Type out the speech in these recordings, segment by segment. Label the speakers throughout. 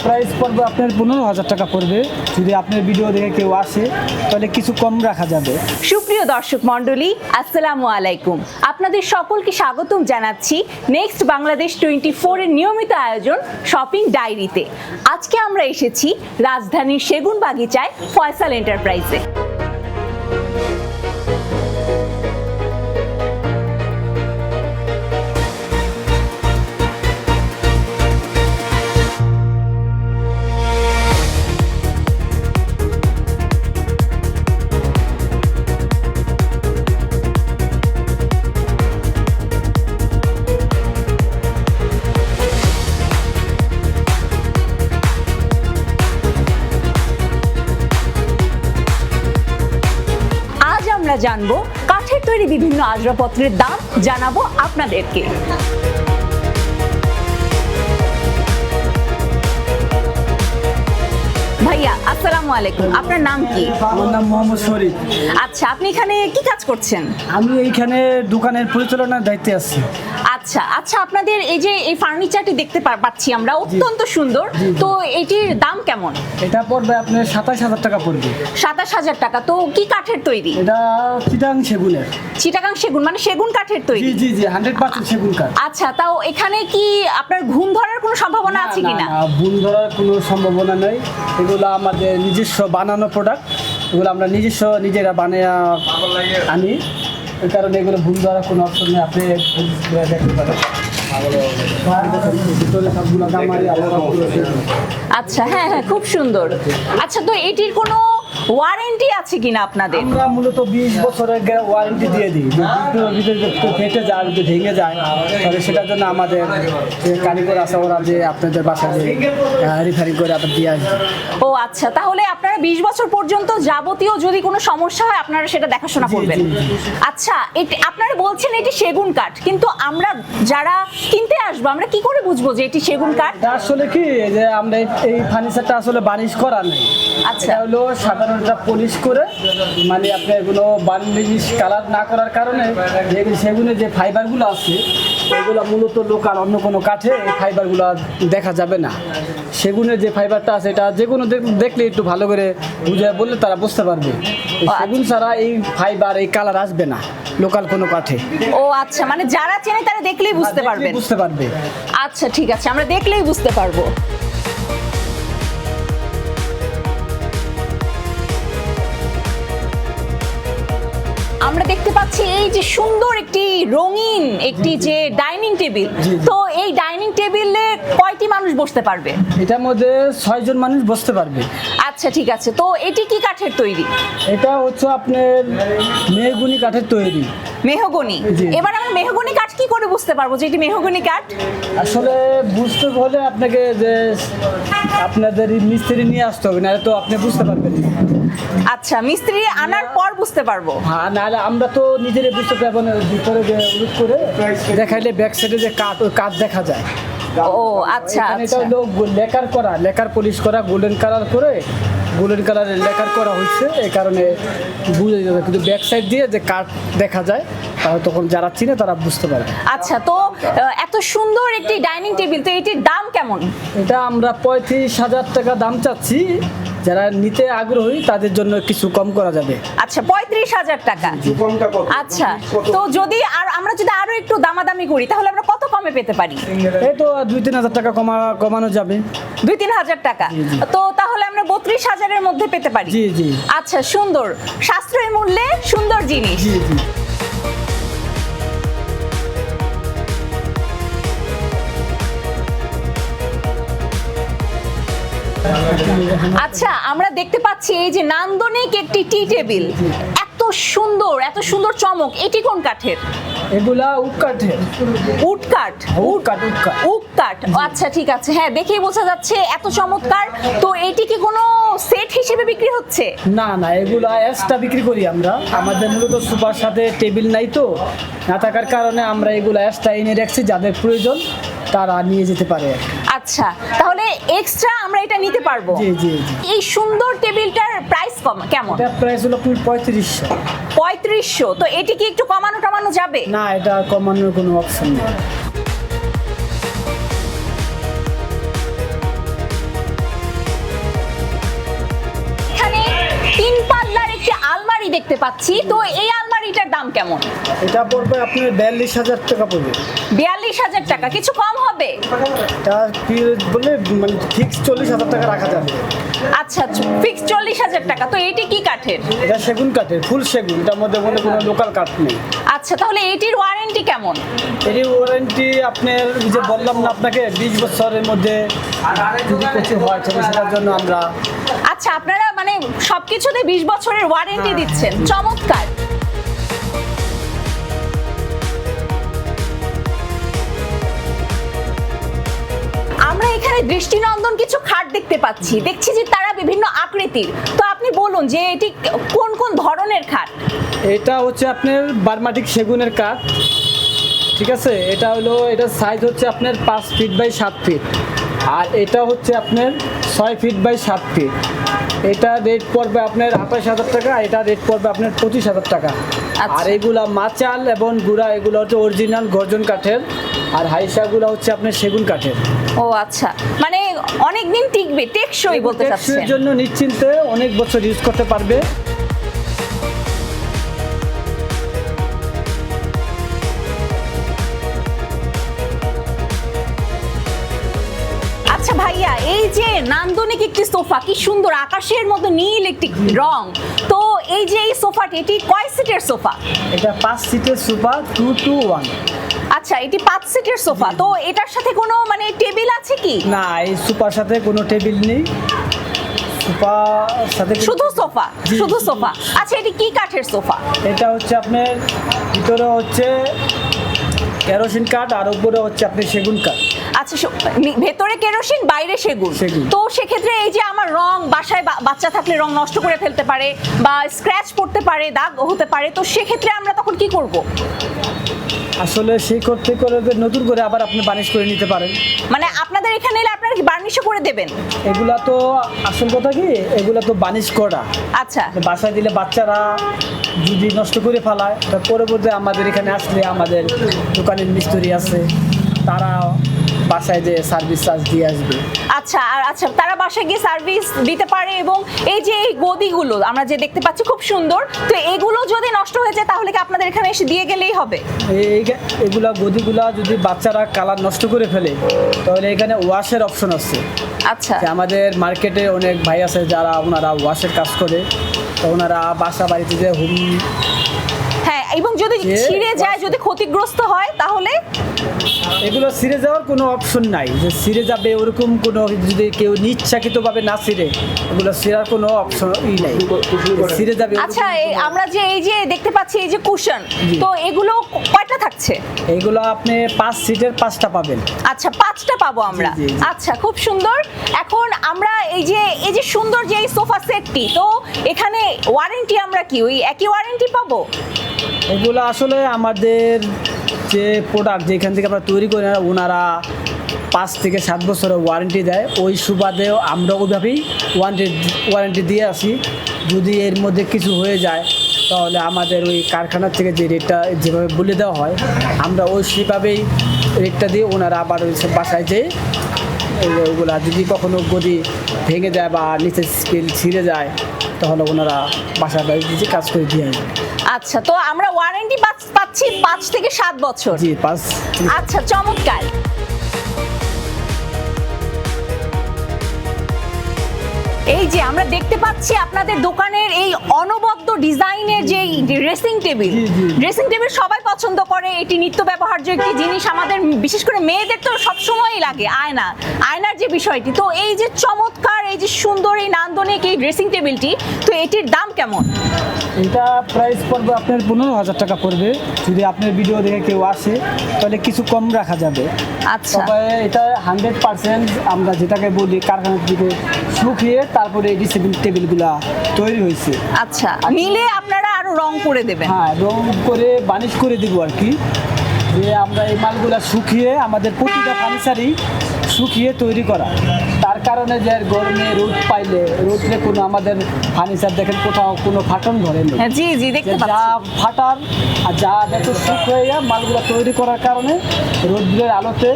Speaker 1: Price পড়বে আপনার 15,000 টাকা পড়বে। যদি আপনার ভিডিও দেখে কেউ আসে তাহলে কিছু কম রাখা যাবে।
Speaker 2: সুপ্রিয় দর্শক মণ্ডলী, আসসালামু আলাইকুম। আপনাদের সকলকে স্বাগতম জানাচ্ছি নেক্সট বাংলাদেশ 24 এর নিয়মিত আয়োজন শপিং ডায়েরিতে। আজকে আমরা এসেছি রাজধানীর সেগুনবাগিচায় ফয়সাল এন্টারপ্রাইজে। আমরা জানবো কাঠের তৈরি বিভিন্ন আসবাবপত্রের দাম, জানাবো আপনাদেরকে। ভাইয়া আসসালামু আলাইকুম, আপনার নাম কি?
Speaker 1: আমার নাম মোহাম্মদ শরীফ।
Speaker 2: আচ্ছা, আপনি এখানে কি কাজ করছেন?
Speaker 1: আমি এইখানে দোকানের পরিচালনার দায়িত্বে আছি।
Speaker 2: আচ্ছা আচ্ছা, আপনাদের এই যে এই ফার্নিচারটি দেখতে পাচ্ছি আমরা, অত্যন্ত সুন্দর। তো এটির দাম কেমন?
Speaker 1: এটা পড়বে আপনার 27,000 টাকা পড়বে।
Speaker 2: 27,000 টাকা। তো কি কাঠের তৈরি?
Speaker 1: এটা চিটাং সেগুনের।
Speaker 2: চিটাগাং সেগুন মানে সেগুন কাঠের তৈরি?
Speaker 1: জি জি জি, 100% সেগুন কাঠ।
Speaker 2: আচ্ছা, তাও এখানে কি আপনার ঘুম ধরার কোনো সম্ভাবনা আছে কিনা?
Speaker 1: না, ঘুম ধরার কোনো সম্ভাবনা নেই। এগুলো আমাদের নিজস্ব বানানো প্রোডাক্ট। এগুলো আমরা নিজেরা বানিয়ে আনি, এই কারণে এগুলো ঘুম ধরার কোনো অপশন নেই। আপনি দেখতে পারেন।
Speaker 2: আচ্ছা, হ্যাঁ হ্যাঁ, খুব সুন্দর। আচ্ছা, তো এটির কোনো ওয়ারেন্টি আছে কিনা আপনাদের?
Speaker 1: আমরা মূলত 20 বছরের ওয়ারেন্টি দিয়ে দিই। ভিতরে ফেটে যায়, যদি ভেঙে যায় তাহলে সেটার জন্য আমাদের যে কারিগর আছে ওরা যে আপনাদের বাসায় যে রিফারিং করে আপনার দিয়ে আসবে।
Speaker 2: ও আচ্ছা, তাহলে আপনারা 20 বছর পর্যন্ত যাবতীয় যদি কোনো সমস্যা হয় আপনারা সেটা দেখাশোনা করবেন। আচ্ছা, আপনারা বলছেন এটি সেগুন কাঠ, কিন্তু আমরা যারা কিনতে আসবো আমরা কি করে বুঝবো যে এটি সেগুন কাঠ?
Speaker 1: আসলে কি যে আমরা এই ফার্নিচারটা আসলে বানিশ করা নেই।
Speaker 2: আচ্ছা,
Speaker 1: হলো সাধারণত পলিশ করে, মানে আপনার এগুলো বার্নিশ কালার না করার কারণে সেগুলো যে ফাইবারগুলো আছে এগুলো মূলত লোকাল, অন্য কোনো কাঠে এই ফাইবারগুলো দেখা যাবে না। সেগুনের যে ফাইবারটা আছে এটা যে কোনো দেখলে একটু ভালো করে বুঝে বললে তারা বুঝতে পারবে। সেগুন ছাড়া এই ফাইবার এই কালার আসবে না লোকাল কোনো কাঠে।
Speaker 2: ও আচ্ছা, মানে যারা চেনে তারা দেখলেই বুঝতে পারবে। আচ্ছা ঠিক আছে, আমরা দেখলেই বুঝতে পারবো। আমরা দেখতে পাচ্ছি এই যে সুন্দর একটি রঙিন একটি যে ডাইনিং টেবিল। তো এই ডাইনিং টেবিলে কয়টি মানুষ বসতে পারবে?
Speaker 1: এটার মধ্যে 6 জন মানুষ বসতে পারবে।
Speaker 2: আচ্ছা ঠিক আছে। তো এটি কি কাঠের তৈরি?
Speaker 1: এটা হচ্ছে আপনার মেহগনি কাঠের তৈরি।
Speaker 2: মেহগনি? এবার আমরা মেহগনি কাঠ কি করে বুঝতে পারবো যে এটি মেহগনি কাঠ?
Speaker 1: আসলে বুঝতে হলে আপনাকে যে আপনাদের মিস্ত্রি নিয়ে আসতে হবে, না তো আপনি বুঝতে পারবেন না।
Speaker 2: আচ্ছা, মিস্ত্রি আনার পর বুঝতে পারবো?
Speaker 1: হ্যাঁ, নাহলে আমরা তো নিজেরাই বুঝতে পারবো না। ভিতরে যে উল্লেখ করে দেখাইলে ব্যাক সাইডে যে কাঠ, ওই কাঠ দেখা যায়।
Speaker 2: ও আচ্ছা।
Speaker 1: এটা হলো লেকার পলিশ করা, গোল্ডেন কালারের লেকার করা হয়েছে, এই কারণে বুঝে যাবে। কিন্তু ব্যাক সাইড দিয়ে যে কাঠ দেখা যায় তাহলে তখন যারা চিনে তারা বুঝতে পারে।
Speaker 2: আচ্ছা, তো এত সুন্দর একটি ডাইনিং টেবিল, তো এটির দাম কেমন?
Speaker 1: এটা আমরা 35,000 টাকা দাম চাচ্ছি। যারা নিতে আগ্রহী তাদের জন্য কিছু কম করা যাবে।
Speaker 2: আচ্ছা, 35,000 টাকা। আচ্ছা, তো যদি আমরা যদি আরো একটু দামাদামি করি তাহলে আমরা কত কমে পেতে পারি?
Speaker 1: এই তো 2-3 হাজার টাকা কমানো যাবে।
Speaker 2: 2-3 হাজার টাকা? তো তাহলে আমরা 32,000-এর মধ্যে পেতে পারি?
Speaker 1: জি জি।
Speaker 2: আচ্ছা, সুন্দর, সাশ্রয়ী মূল্যে সুন্দর জিনিস।
Speaker 1: জি জি।
Speaker 2: আচ্ছা, আমরা দেখতে পাচ্ছি এই যে নান্দনিক একটি টি টেবিল, এত সুন্দর চমক। এটি কোন কাঠের?
Speaker 1: এগুলা উড কাঠের।
Speaker 2: উড কাঠ? উড কাঠ। আচ্ছা ঠিক আছে, হ্যাঁ দেখেই বোঝা যাচ্ছে এত চমৎকার। তো এটি কি কোনো সেট হিসেবে বিক্রি হচ্ছে?
Speaker 1: না না, এগুলা এক্সট্রা বিক্রি করি আমরা। আমাদের মূলত সোফার সাথে টেবিল নাই, তো না থাকার কারণে আমরা এগুলা এক্সট্রা এনে রাখছি, যাদের প্রয়োজন তারা নিয়ে যেতে পারে।
Speaker 2: আচ্ছা, তাহলে এক্সট্রা আমরা এটা নিতে পারবো?
Speaker 1: জি জি।
Speaker 2: এই সুন্দর টেবিলটার প্রাইস কেমন?
Speaker 1: এটা প্রাইস হলো 3500।
Speaker 2: 3500? তো এটি কি একটু কমানো যাবে?
Speaker 1: না, এটা কমানোর কোনো অপশন নেই।
Speaker 2: পাচ্ছি। তো এই আলমারিটার দাম কেমন?
Speaker 1: এটা পড়বে আপনার 42,000 টাকা পড়বে।
Speaker 2: 42,000 টাকা, কিছু কম হবে?
Speaker 1: এটা কি বলে মানে ফিক্স 40,000 টাকা রাখা যাবে।
Speaker 2: আচ্ছা, ফিক্স 40,000 টাকা। তো এটি কি কাঠের?
Speaker 1: এটা সেগুন কাঠের, ফুল সেগুন, এটার মধ্যে কোনো লোকাল কাঠ নেই।
Speaker 2: আচ্ছা, তাহলে এটির ওয়ারেন্টি কেমন?
Speaker 1: এটি ওয়ারেন্টি আপনার যে বললাম না আপনাকে 20 বছরের মধ্যে যদি কিছু হয় তবে সেটার জন্য আমরা।
Speaker 2: আচ্ছা, আপনারা মানে সবকিছুতে 20 বছরের ওয়ারেন্টি দিচ্ছেন, চমৎকার। আমরা এখানে দৃষ্টিনন্দন কিছু খাট দেখতে পাচ্ছি, দেখছি যে তারা বিভিন্ন আকৃতির। তো আপনি বলুন যে এটি কোন কোন ধরনের খাট?
Speaker 1: এটা হচ্ছে আপনার বার্মাটিক সেগুনের কাঠ, ঠিক আছে। এটা হলো, এটার সাইজ হচ্ছে আপনার 5 ফিট বাই 7 ফিট, আর এটা হচ্ছে আপনার 6 ফিট বাই 7 ফিট। এটা রেট পড়বে আপনার 28,000 টাকা, এটা রেট পড়বে আপনার 25,000 টাকা।
Speaker 2: আচ্ছা।
Speaker 1: আর এগুলা মাচাল এবং গুড়া এগুলো হচ্ছে অরিজিনাল গর্জন কাঠের, আর হাইসাগুলো হচ্ছে আপনার সেগুন কাঠের।
Speaker 2: ও আচ্ছা, মানে অনেক দিন টিকবে, টেকসই বলতে চাচ্ছেন।
Speaker 1: টেকসইয়ের জন্য নিশ্চিন্তে অনেক বছর ইউজ করতে পারবে।
Speaker 2: আচ্ছা ভাইয়া, এই যে নান্দনিক একটি সোফা, কি সুন্দর আকাশের মতো নীল একটি রং। তো এই যে এই সোফাটি, এটি কয় সিটের সোফা?
Speaker 1: এটা 5 সিটের সোফা, 2 to 1।
Speaker 2: আচ্ছা, এটি 5 সিটের সোফা। তো এটার সাথে কোনো মানে টেবিল আছে কি?
Speaker 1: না, এই সোফার সাথে কোনো টেবিল নেই, সোফার সাথে
Speaker 2: শুধু সোফা,
Speaker 1: জি,
Speaker 2: শুধু সোফা। আচ্ছা, এটি কি কাঠের সোফা?
Speaker 1: এটা হচ্ছে আপনার ভিতরে হচ্ছে কেরোসিন কাঠ, আর উপরে হচ্ছে আপনার সেগুন কাঠ।
Speaker 2: আচ্ছা, ভেতরে কেরোসিন, বাইরে সেগুন।
Speaker 1: সেগুন।
Speaker 2: তো সেক্ষেত্রে এই যে আমার রং, বাসায় বাচ্চা থাকলে রং নষ্ট করে ফেলতে পারে বা স্ক্র্যাচ পড়তে পারে, দাগ হতে পারে, তো সেক্ষেত্রে আমরা তখন কি করব?
Speaker 1: আসলে সেই করতে করে নতুন করে আবার আপনি বার্নিশ করে নিতে পারেন।
Speaker 2: মানে আপনাদের এখানে এলে আপনারা কি বার্নিশও করে দেবেন?
Speaker 1: এগুলা তো আসল কথা কি, এগুলা তো বার্নিশ করা।
Speaker 2: আচ্ছা,
Speaker 1: বাসায় দিলে বাচ্চারা যদি নষ্ট করে ফেলায়, তা পরবর্তী আমাদের এখানে আসলে আমাদের দোকানের মিস্ত্রি আছে, তারা বাসায় যে সার্ভিস চার্জ দিয়ে আসবে।
Speaker 2: আচ্ছা। আর আচ্ছা, তারা বাসায় গিয়ে সার্ভিস দিতে পারে। এবং এই যে এই গদিগুলো আমরা যে দেখতে পাচ্ছি খুব সুন্দর, তো এগুলো যদি নষ্ট হয়ে যায় তাহলে কি আপনাদের এখানে এসে দিয়ে গেলেই হবে?
Speaker 1: এগুলা গদিগুলা যদি বাচ্চারা কালার নষ্ট করে ফেলে তাহলে এখানে ওয়াশের অপশন আছে।
Speaker 2: আচ্ছা,
Speaker 1: যে আমাদের মার্কেটে অনেক ভাই আছে যারা ওনারা ওয়াশের কাজ করে, তো ওনারা বাসা বাড়িতে যে
Speaker 2: হ্যাঁ। এবং যদি ছিঁড়ে যায়, যদি ক্ষতিগ্রস্ত হয় তাহলে?
Speaker 1: এগুলো ছিঁড়ে যাওয়ার কোনো অপশন নাই, যে ছিঁড়ে যাবে ওরকম কোনো, যদি কেউ নিচ্ছাকৃতভাবে না ছিঁড়ে, এগুলো ছিঁড়ার কোনো অপশনই নাই, ছিঁড়ে যাবে।
Speaker 2: আচ্ছা, আমরা যে এই যে দেখতে পাচ্ছি এই যে কুশন, তো এগুলো কয়টা থাকছে?
Speaker 1: এগুলো আপনি 5 সিটের 5টা পাবেন।
Speaker 2: আচ্ছা, 5টা পাবো আমরা।
Speaker 1: জি, জি, জি।
Speaker 2: আচ্ছা, খুব সুন্দর। এখন আমরা এই যে সুন্দর যে এই সোফা সেটটি, তো এখানে ওয়ারেন্টি আমরা কি ওই একই ওয়ারেন্টি পাবো?
Speaker 1: এগুলো আসলে আমাদের যে প্রোডাক্ট যেখান থেকে আমরা তৈরি করি না, ওনারা 5 থেকে 7 বছরের ওয়ারেন্টি দেয়। ওই সুবাদেও আমরা ওইভাবেই ওয়ারেন্টি দিয়ে আসি। যদি এর মধ্যে কিছু হয়ে যায় তাহলে আমাদের ওই কারখানার থেকে যে রেটটা যেভাবে বলে দেওয়া হয়, আমরা ওই সেভাবেই রেটটা দিয়ে ওনারা আবার ওই সব বাসায় যেয়ে ওইগুলা যদি কখনো গদি ভেঙে যায় বা নিচে স্কেল ছিঁড়ে যায় তাহলে ওনারা বাসায় বাড়িতে কাজ করে দিয়ে আসবে।
Speaker 2: আচ্ছা, তো আমরা ওয়ারেন্টি পাচ্ছি 5 থেকে 7 বছর।
Speaker 1: জি, 5।
Speaker 2: আচ্ছা, চমৎকার। এই যে আমরা দেখতে পাচ্ছি আপনাদের দোকানের এই অনবদ্য ডিজাইনের যে ড্রেসিং টেবিল,
Speaker 1: জি, জি।
Speaker 2: ড্রেসিং টেবিল সবাই পছন্দ করে। এটি নিত্য ব্যবহার্য একটি জিনিস, আমাদের বিশেষ করে মেয়েদের তো সবসময়ই লাগে। আয়নার যে বিষয়টি, তো এই যে চমৎকার, এই যে সুন্দর, এই নান্দনিক এই ড্রেসিং টেবিলটি, তো এটির দাম কেমন?
Speaker 1: এটা প্রাইস পড়বে আপনার 15,000 টাকা পড়বে। যদি আপনার ভিডিও দেখে কেউ আসে তাহলে কিছু কম রাখা যাবে।
Speaker 2: আচ্ছা,
Speaker 1: তবে এটা 100% আমরা যেটাকে বলি কারখানার দিকে শুকিয়ে তারপরে এই ডিসেবল টেবিলগুলা তৈরি হয়েছে।
Speaker 2: আচ্ছা, নিলে আপনারা আরো রং করে দেবেন?
Speaker 1: হ্যাঁ, রং করে বার্নিশ করে দিব আর কি। যে আমরা এই মালগুলা শুকিয়ে, আমাদের প্রতিটা ফার্নিচারই শুকিয়ে তৈরি করা, তার যার কারণে যে গরমে রোদ পাইলে রোদে কোনো আমাদের ফার্নিচার দেখেন কোথাও কোনো ফাটন ধরে নেই।
Speaker 2: জি জি দেখতে
Speaker 1: যে যা
Speaker 2: পাচ্ছি।
Speaker 1: ফাটার আর যা দেখো শুক হয়ে যায় মালগুলো তৈরি করার কারণে রোদ্রের আলোতে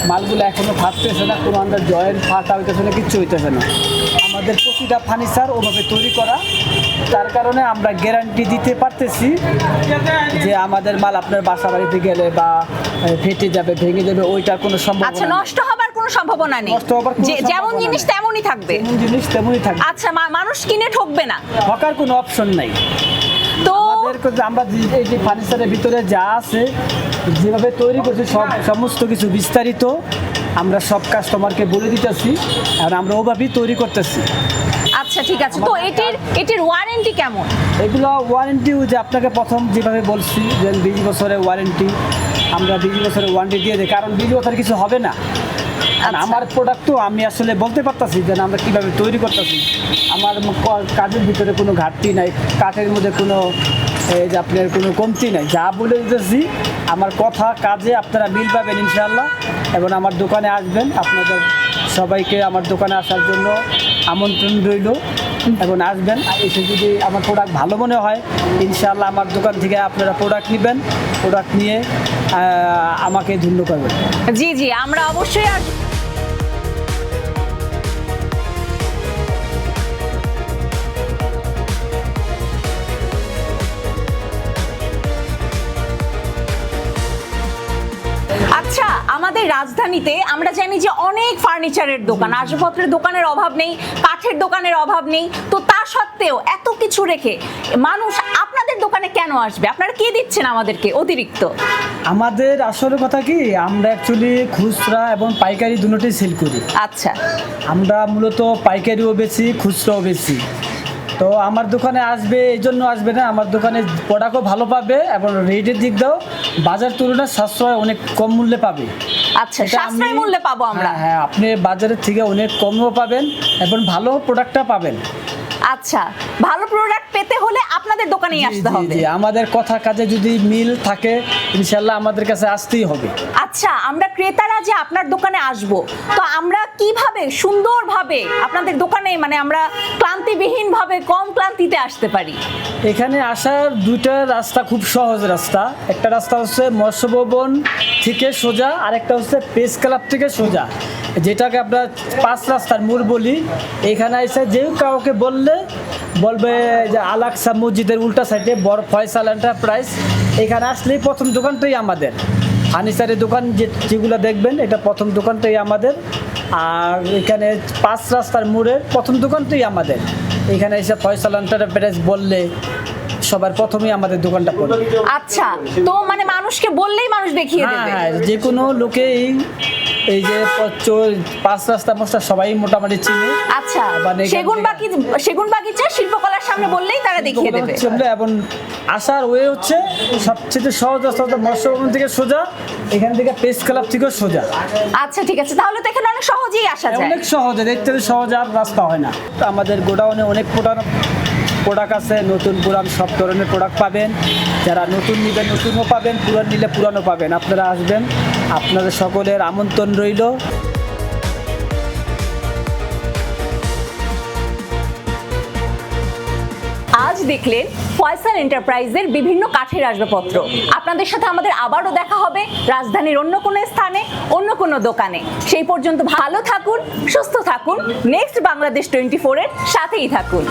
Speaker 1: মালগুলো এখনো ফাটতেছে না, কোনো আমাদের জয়েন্ট ফাটা হইতেছে না, কিচ্ছু হইতেছে না। আমাদের প্রতিটা ফার্নিচার ওভাবে তৈরি করা, তার কারণে আমরা গ্যারান্টি দিতে পারতেছি যে আমাদের মাল আপনার বাসা বাড়িতে গেলে বা ফেটে যাবে, ভেঙে যাবে, ওইটার কোনো
Speaker 2: আচ্ছা,
Speaker 1: সম্ভাবনা নেই।
Speaker 2: নষ্ট হবার কোনো সম্ভাবনা নেই,
Speaker 1: নষ্ট হবার কোনো
Speaker 2: যেমন
Speaker 1: সম্ভাবনা
Speaker 2: জিনিস
Speaker 1: নেই।
Speaker 2: তেমনই থাকবে।
Speaker 1: যেমন জিনিস তেমনই থাকবে,
Speaker 2: আচ্ছা, মানুষ কিনে ঠকবে না
Speaker 1: ঠকার কোনো অপশন নাই।
Speaker 2: তো?
Speaker 1: আমরা এই যে ফার্নিচারের ভিতরে যা আছে যেভাবে তৈরি করছি সমস্ত কিছু বিস্তারিত আমরা সব কাস্টমারকে বলে দিতেছি আর আমরা ওভাবেই তৈরি করতেছি।
Speaker 2: আচ্ছা ঠিক আছে, তো এটির ওয়ারেন্টি কেমন?
Speaker 1: এগুলো ওয়ারেন্টি যে আপনাকে প্রথম যেভাবে বলছি যে 20 বছরের ওয়ারেন্টি, আমরা 20 বছরের ওয়ারেন্টি দিয়ে দিই, কারণ 20 বছর কিছু হবে না। আর
Speaker 2: আচ্ছা।
Speaker 1: আমার প্রোডাক্ট তো আমি আসলে বলতে পারতাছি যে আমরা কীভাবে তৈরি করতেছি। আমার কাজের ভিতরে কোনো ঘাটতি নাই, কাঠের মধ্যে কোনো এই যে আপনার কোনো কমতি নাই, যা বলে দিতেছি আমার কথা কাজে আপনারা মিল পাবেন ইনশাআল্লাহ। এবং আমার দোকানে আসবেন, আপনাদের সবাইকে আমার দোকানে আসার জন্য আমন্ত্রণ রইল এবং আসবেন। এসে যদি আমার প্রোডাক্ট ভালো মনে হয় ইনশাআল্লাহ আমার দোকান থেকে আপনারা প্রোডাক্ট নেবেন, প্রোডাক্ট নিয়ে আমাকে ধন্য করবেন।
Speaker 2: জি জি, আমরা অবশ্যই আচ্ছা, আমাদের রাজধানীতে আমরা জানি যে অনেক ফার্নিচারের দোকান, আসবাবপত্রের দোকানের অভাব নেই, কাঠের দোকানের অভাব নেই, তো তা সত্ত্বেও এত কিছু রেখে মানুষ আপনাদের দোকানে কেন আসবে? আপনারা কি দিচ্ছেন আমাদেরকে অতিরিক্ত?
Speaker 1: আমাদের আসলে কথা কি, আমরা অ্যাকচুয়ালি খুচরা এবং পাইকারি দুটোই সেল করি।
Speaker 2: আচ্ছা,
Speaker 1: আমরা মূলত পাইকারিও বেশি, খুচরাও বেশি। তো আমার দোকানে আসবে এই জন্য আসবে না, আমার দোকানে প্রোডাক্টও ভালো পাবে এবং রেটের দিক দাও বাজার তুলনায় সাশ্রয় অনেক কম মূল্যে পাবে।
Speaker 2: আচ্ছা, সাশ্রয় মূল্যে পাবো আমরা?
Speaker 1: হ্যাঁ, আপনি বাজারের থেকে অনেক কমও পাবেন এবং ভালো প্রোডাক্টটা পাবেন।
Speaker 2: আচ্ছা, ভালো প্রোডাক্ট পেতে হলে আপনাদের দোকানেই আসতে হবে।
Speaker 1: জি, আমাদের কথা কাজে যদি মিল থাকে ইনশাআল্লাহ আমাদের কাছে আসতেই হবে।
Speaker 2: আচ্ছা, আমরা ক্রেতারা যে আপনার দোকানে আসব, তো আমরা কিভাবে সুন্দরভাবে আপনাদের দোকানে মানে আমরা ক্লান্তিবিহীনভাবে কম ক্লান্তিতে আসতে পারি?
Speaker 1: এখানে আসার দুইটা রাস্তা খুব সহজ রাস্তা। একটা রাস্তা হচ্ছে মৎস্য ভবন থেকে সোজা, আরেকটা হচ্ছে প্রেস ক্লাব থেকে সোজা, যেটাকে আমরা 5 রাস্তার মোড় বলি। এখানে এসে যে কাউকে বলবে যে আল-আকসা মসজিদের উল্টা সাইডে বড় ফয়সাল এন্টারপ্রাইজ, এখানে আসলেই প্রথম দোকানটাই আমাদের। ফার্নিচারের দোকান যেগুলো দেখবেন এটা প্রথম দোকানটাই আমাদের। আর এখানে 5 রাস্তার মোড়ের প্রথম দোকানটাই আমাদের। এখানে এসে ফয়সাল এন্টারপ্রাইজ বললে সবার প্রথমেই আমাদের দোকানটা পড়বে।
Speaker 2: আচ্ছা, তো মানে মানুষকে বললেই মানুষ দেখিয়ে দেবে?
Speaker 1: হ্যাঁ, যে কোনো লোকেই এই যে 5 রাস্তা মোস্তা সবাই মোটামুটি চিনে।
Speaker 2: আচ্ছা,
Speaker 1: মানে
Speaker 2: সেগুন বাগিচা শিল্পকলার সামনে বললেই তারা দেখিয়ে দেবে।
Speaker 1: এবং আসার ওয়ে হচ্ছে সবচেয়ে সহজ রাস্তা হচ্ছে মৎস্য ভবন থেকে সোজা, এখান থেকে প্রেস ক্লাব থেকে সোজা।
Speaker 2: আচ্ছা ঠিক আছে, তাহলে তো এখানে অনেক সহজেই আসা যায়।
Speaker 1: অনেক সহজে, দেখতে সহজ আর রাস্তা হয় না। তো আমাদের গোডাউনে অনেক প্রোডাক্ট আছে, নতুন পুরান সব ধরনের প্রোডাক্ট পাবেন। যারা নতুন নেবেন নতুনও পাবেন, পুরান নিলে পুরানো পাবেন। আপনারা আসবেন, আপনাদের সকলের আমন্ত্রণ রইল।
Speaker 2: আজ দেখলেন ফয়সাল এন্টারপ্রাইজের বিভিন্ন কাঠের আসবাবপত্র। আপনাদের সাথে আমাদের আবারও দেখা হবে রাজধানীর অন্য কোনো স্থানে, অন্য কোনো দোকানে। সেই পর্যন্ত ভালো থাকুন, সুস্থ থাকুন, নেক্সট বাংলাদেশ 24-এর সাথেই থাকুন।